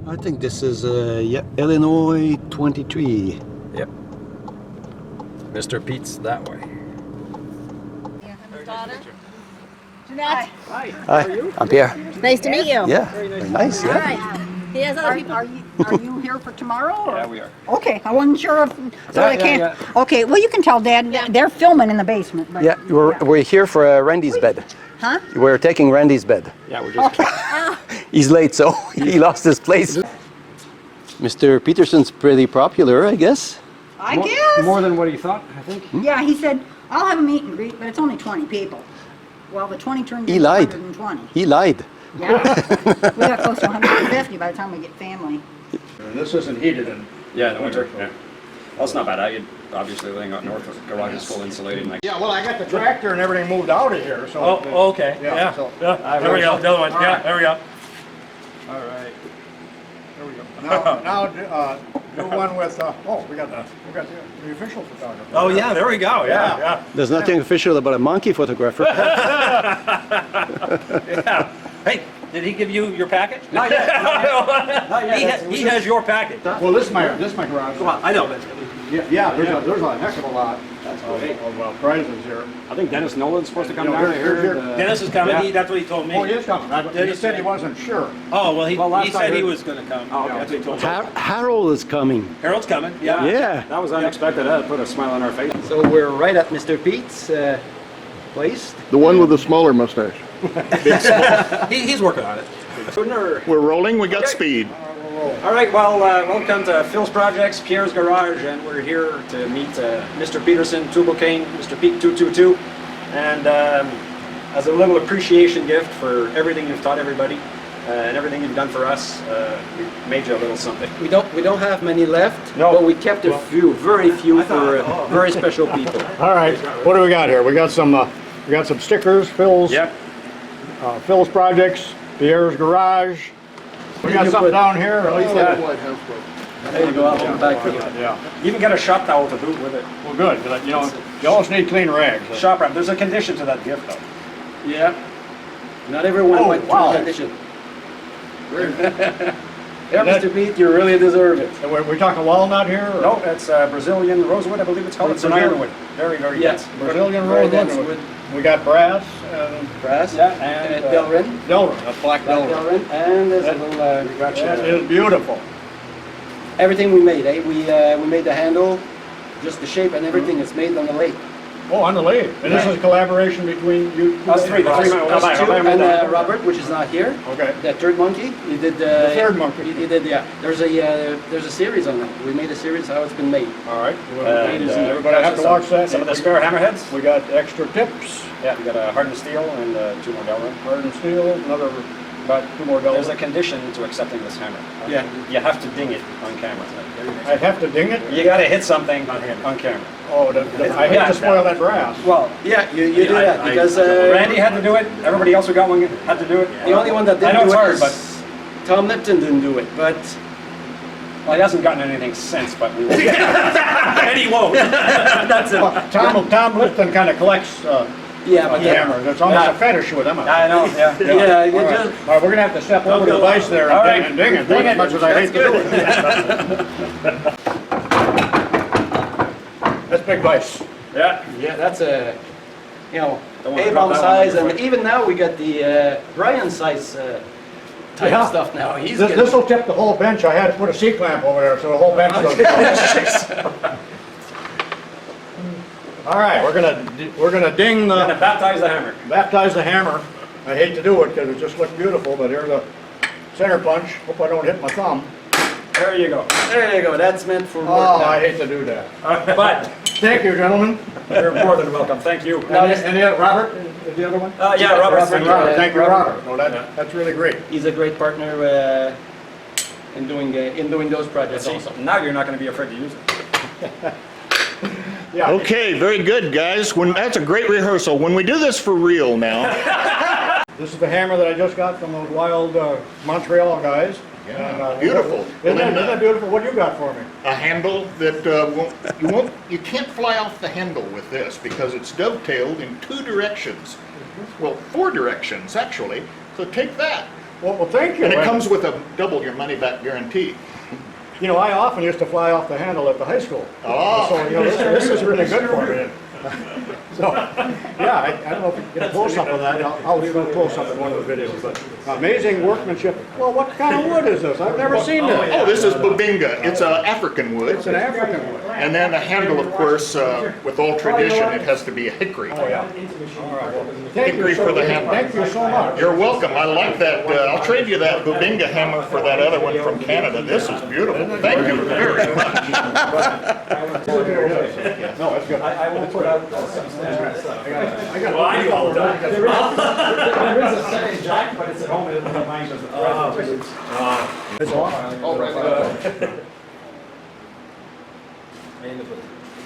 I think this is, yeah, Illinois 23. Yep. Mr. Pete's that way. Yeah, his daughter. Jeanette. Hi, I'm Pierre. Nice to meet you. Yeah, very nice, All yeah. right. He has other people. Are you here for tomorrow? Or? Yeah, we are. Okay, I wasn't sure if so Yeah, they can't. yeah. Okay, well you can tell Dad they're filming in the basement. But, Yeah, we're here for Randy's bed. Huh? We're taking Randy's bed. Yeah, we're just... He's late, so he lost his place. Mr. Peterson's pretty popular, I guess. I guess. More than what he thought, I think. Yeah, he said I'll have a meet and greet, but it's only 20 people. Well, the 20 turned He into lied. 120. He lied. Yeah, we got close to 150 by the time we get family. And this isn't heated in. Yeah, in the winter. Yeah. Well, it's not bad. I obviously living out north, the garage is full insulated. And Yeah, well, I got the tractor and everything moved out of here, so. Oh, okay. Yeah, Yeah. so- Yeah. There we go. The other one. Yeah. There we go. All right. There we go. Now, do one with, we got the official photographer. Oh yeah. There we go. Yeah. Yeah. There's nothing official about a monkey photographer. Yeah. Hey, did he give you your package? Not yet. Not yet. He has your package. Well, this is my garage. Well, I know, but Yeah, there's a heck of a lot of prizes here. I think Dennis Noland's supposed to come You know, down here's here. your- Dennis is coming. Yeah. That's what he told me. Oh, he is coming. He said he wasn't sure. Oh, well, Well, last he I said he heard- was going to come. Oh, okay. That's what he told me. Harold is coming. Harold's coming. Yeah. Yeah. That was unexpected. That put a smile on our face. So we're right at Mr. Pete's place. The one with the smaller mustache. He's working on it. We're rolling, we got speed. All right, well, welcome to Phil's Projects, Pierre's Garage, and we're here to meet Mr. Peterson, Mrpete, Mrpete222, and as a little appreciation gift for everything you've taught everybody and everything you've done for us, we made you a little something. We don't have many left, No. but we kept a few, very few for very special people. All right, what do we got here? We got some stickers, Phil's Projects, Pierre's Garage. We got something down here, at least. There you go, I'll hold it back for you. Yeah. You even got a shop towel to boot with it. Well, good, 'cause, you know, you always need clean rags. Shop wrap. There's a condition to that gift, though. Yeah. Not everyone Oh, went wow. through the condition. Yeah, Mr. Pete, you really deserve it. And we're talking walnut here? Or? No, it's Brazilian rosewood, I believe it's called. It's an Brazilian. ironwood. Very, very Yes. dense. Brazilian Very rosewood. dense wood. We got brass and Brass. Yeah, and, Delrin. Delrin, that's black Black Delrin. Delrin. And there's a little, That is beautiful. everything we made, eh? We made the handle, just the shape and everything is made on the lathe. Oh, on the lathe. And this is a collaboration between you? Us three, the three. Us two and Robert, which is not here. Okay. The third monkey, he did. The third monkey. He did, yeah. There's a series on it. We made a series how it's been made. All right. And, Everybody have to watch that. Some of the spare hammerheads. We got extra tips, Yeah, we got a hardened steel and 2 more Delrin. hardened steel, another, about 2 more There's a Delrin. condition to accepting this hammer. Yeah. You have to ding it on camera. I have to ding it? You gotta hit something on camera. Oh, I hate to spoil that brass. Well, Yeah, you do that because Randy had to do it. Everybody else who got one had to do it. the only one that I didn't know do it's it hard, is but Tom Lipton didn't do it, but well, he hasn't gotten anything since. But we will. And he won't. That's it. Tom Lipton kind of collects yeah, but hammers. It's almost a fetish with them. I know. Yeah. yeah, you All right. just All right, we're gonna have to step over the vise there All and right. ding it. Ding it. As much as I hate to do it. That's big vise. Yeah. yeah, that's a Don't wanna A-bomb drop that one size, on your and even now we got the Brian size type Yeah. stuff now. He's This getting- will tip the whole bench. I had to put a C-clamp over there so the whole bench goes. All right, we're gonna ding Gonna the, baptize the hammer. baptize the hammer. I hate to do it because it just looks beautiful, but here's a center punch. Hope I don't hit my thumb. There you go. There you go. That's meant for work Oh, now. I hate to do that. But Thank you, gentlemen. you're more than welcome. Thank you. And the other, Robert, is the other one? Yeah, Robert. Thank you. Robert, thank you, Robert. Robert. No, that's really great. He's a great partner in doing those projects See, also. now you're not going to be afraid to use it. Yeah. Okay, very good, guys. That's a great rehearsal. When we do this for real now, This is the hammer that I just got from those wild Montreal guys. Yeah, beautiful. Isn't that beautiful? What you got for me? a handle that you can't fly off the handle with this because it's dovetailed in 2 directions. Well, 4 directions actually. So take that. Well, thank you. And it comes with a double your money back guarantee. You know, I often used to fly off the handle at the high school. Oh. So, you know, this is really good for me. So, yeah, I don't know if you can get a close-up of that. I'll do a close-up in one of the videos, but amazing workmanship. Well, what kind of wood is this? I've never seen this. Oh, this is bubinga. It's an African wood. It's an African wood. And then the handle, of course, with all tradition, it has to be a hickory. Oh, yeah. All right, well, thank you Hickory for the hammer. Thank you so much. You're welcome. I like that. I'll trade you that bubinga hammer for that other one from Canada. This is beautiful. Thank you very much. No, it's good. I will put out some I got Well, I do all the time. There is a second jack, but it's at home. It doesn't mind because It's on.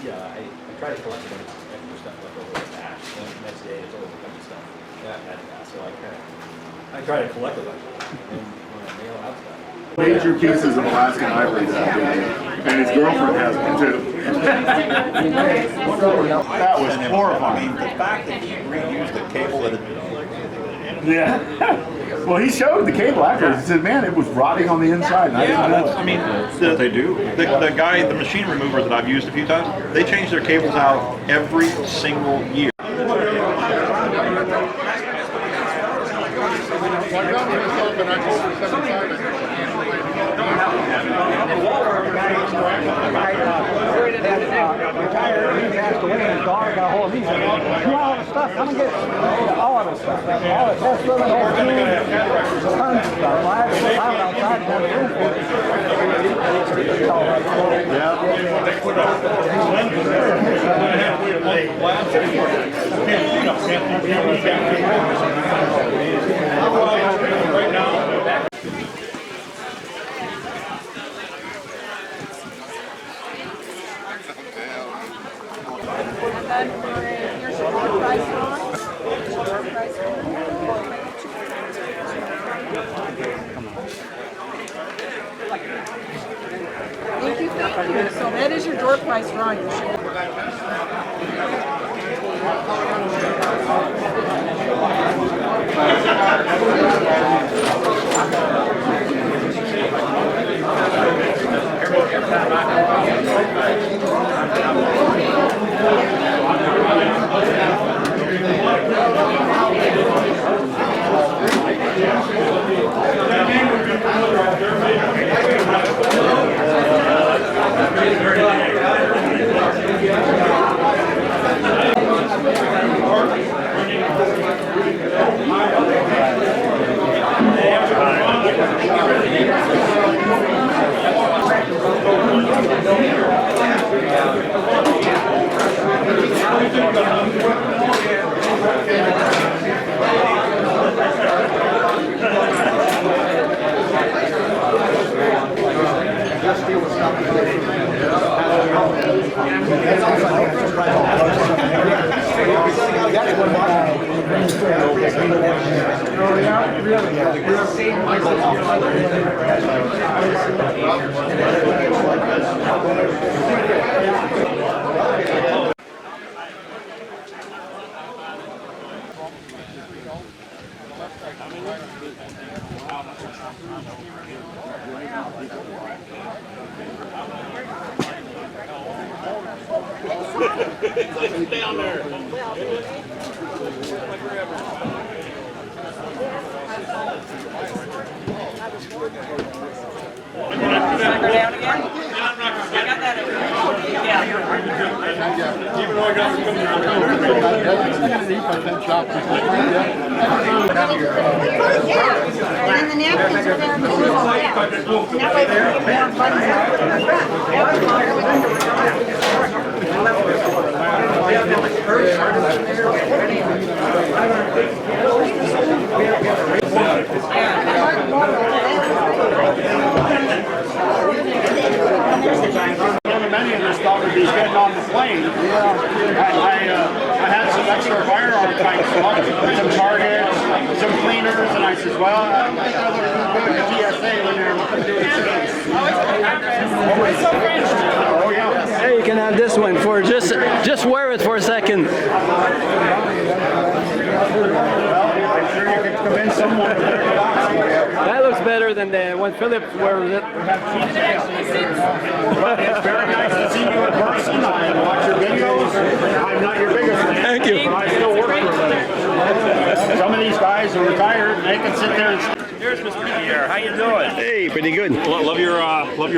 Yeah, I try to collect a bunch of extra stuff left over with ash. Then the next day, it's always a bunch of stuff. So I try to collect a bunch of it. And when I mail out stuff. Major pieces of Alaskan ivory and his girlfriend has one too. That was horrifying. The fact that he reused the cable that Yeah. Well, he showed the cable afterwards. He said, "Man, it was rotting on the inside." And I didn't know it. I mean, they do. The guy, the machine remover that I've used a few times, they change their cables out every single year. Retired, he passed away, and his daughter got a hold of me. He said, "You want all the stuff? Come and get all of the stuff. All the test room, the whole team, tons of stuff." Well, I had to put out outside and have a room for Right now. Here's your door price on. Thank you, thank you. So that is your door price for all your shit. And then the napkins are there. That way they can get more Many of this stuff as he's getting on the plane. I had some extra firearm tanks, some targets, some cleaners, and I said, well, I thought it would be good to TSA when they're doing space. Oh, yeah. Hey, you can have this one for just wear it for a second. Well, I'm sure you can convince someone to wear it. than the one Philippe wears it. It's very nice to see you in person. I watch your videos. I'm not your biggest fan. Thank you. But I still work for a living. Some of these guys are retired. They can sit there and. Here's Mr. Pierre. How you doing? Hey, pretty good. Love your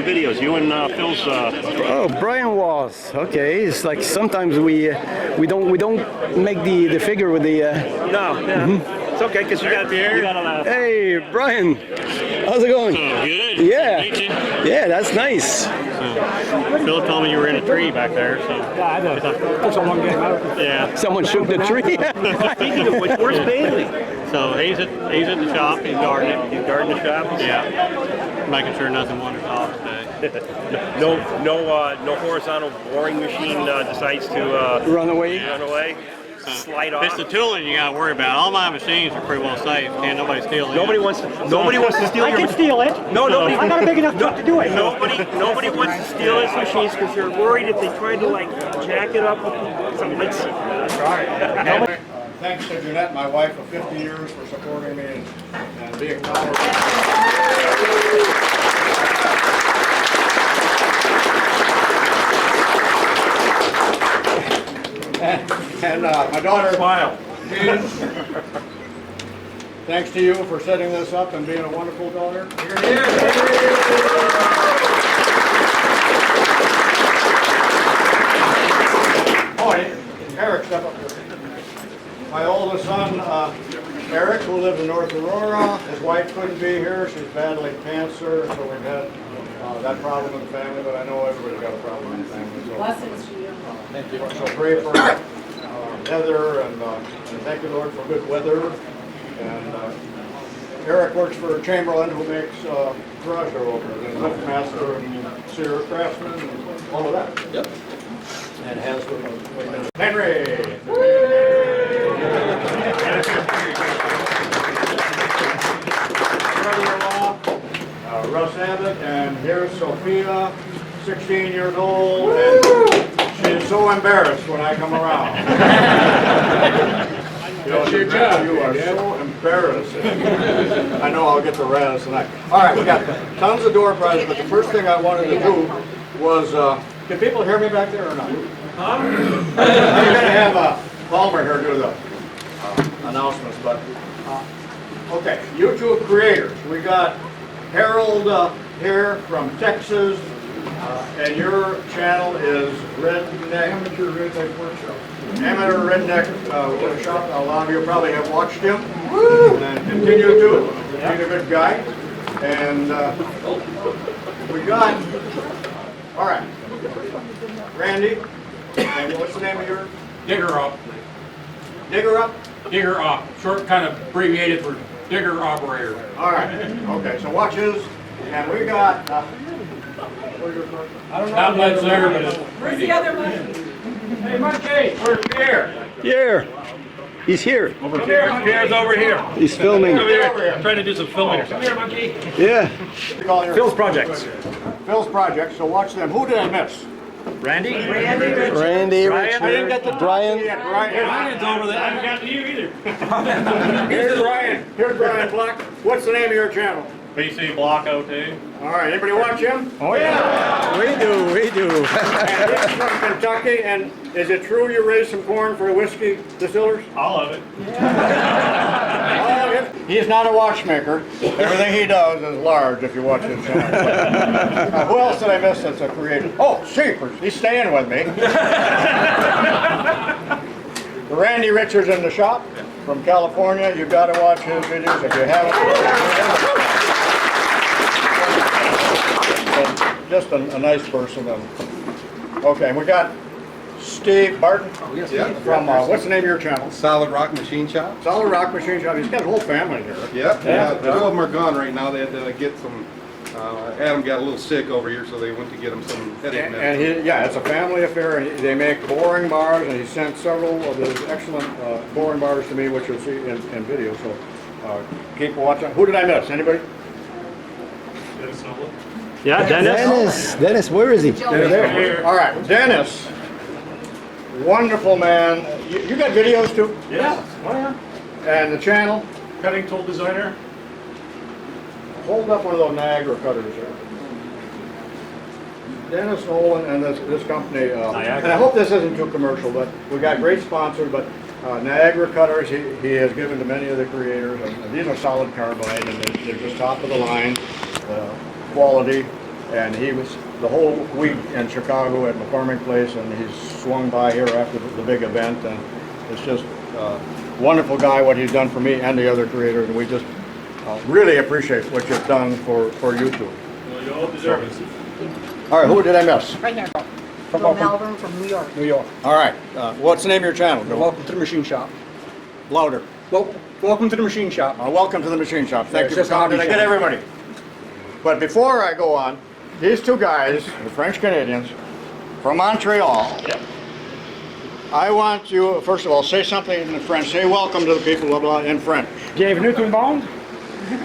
videos. You and Phil's. Oh, Brian was okay. It's like sometimes we don't make the figure with the. No. It's okay because you got a. Hey, Brian, how's it going? Good. Yeah, yeah, that's nice. Philip told me you were in a tree back there. So. Yeah, I know. Someone get out. Yeah. Someone shook the tree. Speaking of which, where's Bailey? So he's at the shop. He's guarding the shop. Yeah. Making sure nothing wanders off today. No horizontal boring machine decides to Run away. slide off. It's the tooling you got to worry about. All my machines are pretty well safe. Can't nobody steal it. Nobody wants to steal I your can steal it. No, nobody. I got a big enough truck to do it. Nobody wants to steal his machines because they're worried if they try to like jack it up with some lights. Thanks to Jeanette, my wife, for 50 years for supporting me and being powerful. And my daughter, Smile. Jean, thanks to you for setting this up and being a wonderful daughter. Oh, Eric, step up here. My oldest son, Eric, who lives in North Aurora. His wife couldn't be here. She's battling cancer, so we've had that problem in the family, but I know everybody's got a problem in the family. So. Blessings to you. Thank you. So pray for Heather, and thank you, Lord, for good weather. And Eric works for Chamberlain, who makes garage door openers, and Liftmaster, and Sears Craftsman, and all of that. Yep. And has Henry. Brother-in-law, Russ Abbott, and here's Sophia, 16 years old, and she's so embarrassed when I come around. You know, you are so embarrassed. I know I'll get the razz tonight. All right, we got tons of door prizes, but the first thing I wanted to do was, can people hear me back there or not? I'm going to have Palmer here do the announcements, but okay, YouTube creators. We got Harold here from Texas, and your channel is Amateur Redneck Workshop. Amateur Redneck Workshop. A lot of you probably have watched him, and continue to. He's a good guy. And we got, all right, Randy, and what's the name of your? Diggerop. Diggerop? Diggerop. Short kind of abbreviated for digger operator. All right. Okay, so watch his. And we got, where's your partner? I don't know. Not much there, but it's Where's the other one? Hey, Mrpete, where's Pierre? Yeah, he's here. Pierre's over here. He's filming. Over here. I'm trying to do some filming. Come here, Mrpete. Yeah. Phil's projects. Phil's project, so watch them. Who did I miss? Randy? Randy, Richard, I didn't get to Brian. Ryan's over there. I haven't gotten to you either. Here's Brian. Here's Brian Black. What's the name of your channel? BC Block 02. All right, anybody watch him? Oh yeah. We do. And he's from Kentucky, and is it true you raised some corn for the whiskey distillers? All of it. He's not a watchmaker. Everything he does is large if you watch his channel. Who else did I miss that's a creator? Oh, Sheepers. He's staying with me. Randy Richards in the shop from California. You've got to watch his videos if you haven't. Just a nice person. Okay, we got Steve Barton from, what's the name of your channel? Solid Rock Machine Shop. Solid Rock Machine Shop. He's got a whole family here. Yep. Yeah. Two of them are gone right now. They had to get some, Adam got a little sick over here, so they went to get him some headache medicine. And it's a family affair, and they make boring bars, and he sent several of his excellent boring bars to me, which you'll see in video, so keep watching. Who did I miss? Anybody? Yeah, Dennis. Dennis, where is he? There. All right, Dennis. Wonderful man. You got videos too? Yeah. Oh yeah. And the channel? Cutting tool designer. hold up one of those Niagara cutters here. Dennis Noland and this company, and I hope this isn't too commercial, but we got great sponsors, but Niagara cutters he has given to many of the creators. And these are solid carbide, and they're just top of the line quality. And he was the whole week in Chicago at McCormick Place, and he's swung by here after the big event, and it's just wonderful guy what he's done for me and the other creators, and we just really appreciate what you've done for YouTube. Well, you all deserve it. All right, who did I miss? Right here. From Melbourne, from New York. New York. All right, what's the name of your channel? Welcome to the machine shop. Louder. Welcome to the machine shop. Welcome to the machine shop. Thank you for just a coming. hobby Did I get shop. everybody? But before I go on, these two guys, the French Canadians, from Montreal. Yep. I want you, first of all, say something in French. Say welcome to the people, blah, blah, in French. Bienvenue tout le monde.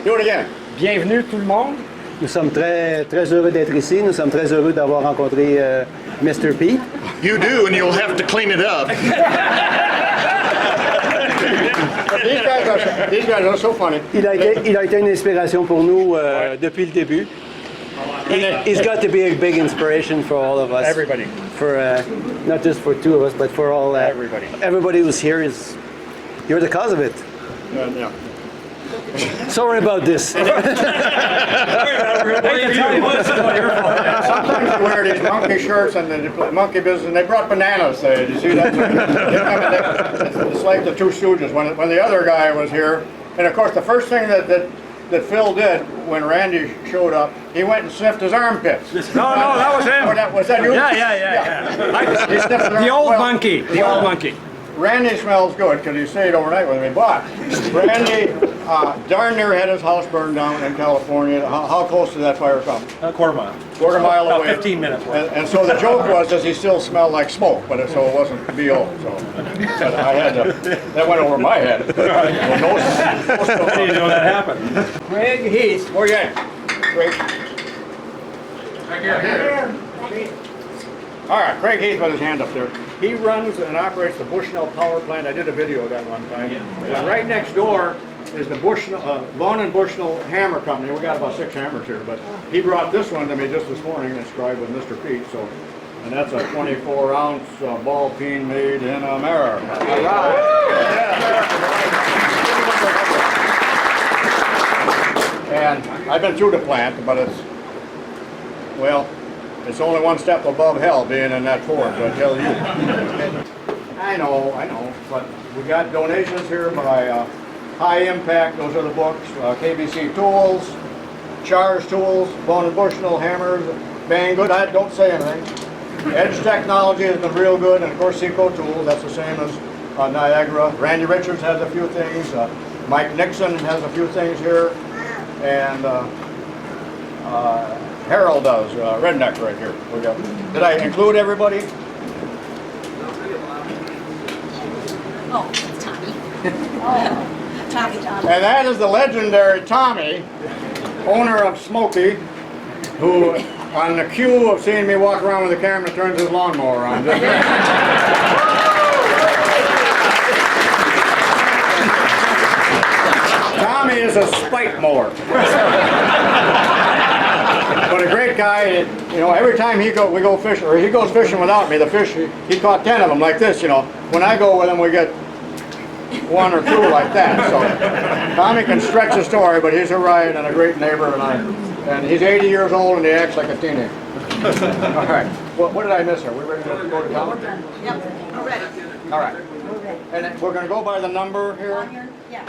Do it again. Bienvenue tout le monde. Nous sommes très, très heureux d'être ici. Nous sommes très heureux d'avoir rencontré Mrpete. You do, and you'll have to clean it up. These guys are so funny. Il a été une inspiration pour nous depuis le début. He's got to be a big inspiration for all of us. Everybody. For not just for two of us, but for all. Everybody. Everybody who's here is. You're the cause of it. Yeah. Sorry about this. Sometimes they wear these monkey shirts and the monkey business, and they brought bananas. Did you see that? It's like the Two Stooges. When the other guy was here, and of course the first thing that Phil did when Randy showed up, he went and sniffed his armpits. No, that was him. Was that you? Yeah. He sniffed his The old armpits. monkey. The old monkey. Randy smells good because he stayed overnight with me, but Randy darn near had his house burned down in California. How close did that fire come? A quarter mile. Quarter mile About away. 15 minutes worth. And so the joke was, does he still smell like smoke? But so it wasn't BO. So but I had to. That went over my head. How do you know that happened? Craig Heath, where you at? Craig. All right, Craig Heath with his hand up there. He runs and operates the Bushnell power plant. I did a video of that one time. And right next door is the Vaughn and Bushnell hammer company. We got about 6 hammers here, but he brought this one to me just this morning, inscribed with Mrpete. So, and that's a 24-ounce ball peen made in America. All right. And I've been through the plant, but it's only one step above hell being in that Ford, I tell you. I know, but we got donations here by High Impact, those are the books, KBC Tools, Char's Tools, Vaughn and Bushnell Hammers, Banggood, I don't say anything. Edge Technology has been real good, and of course Seco Tools, that's the same as Niagara. Randy Richards has a few things, Mike Nixon has a few things here, and Harold does, Redneck right here. Did I include everybody? Oh, it's Tommy. Tommy. And that is the legendary Tommy, owner of Smokey, who on the cue of seeing me walk around with the camera turns his lawnmower on. Tommy is a spike mower. But a great guy, you know, every time we go fishing, or he goes fishing without me, the fish, he caught 10 of them like this, you know. When I go with him, we get 1 or 2 like that. So Tommy can stretch the story, but he's a riot and a great neighbor, and he's 80 years old and he acts like a teenager. All right. What did I miss here? We ready to go to Tommy? Yep, we're ready. All right. And we're going to go by the number here. Yeah.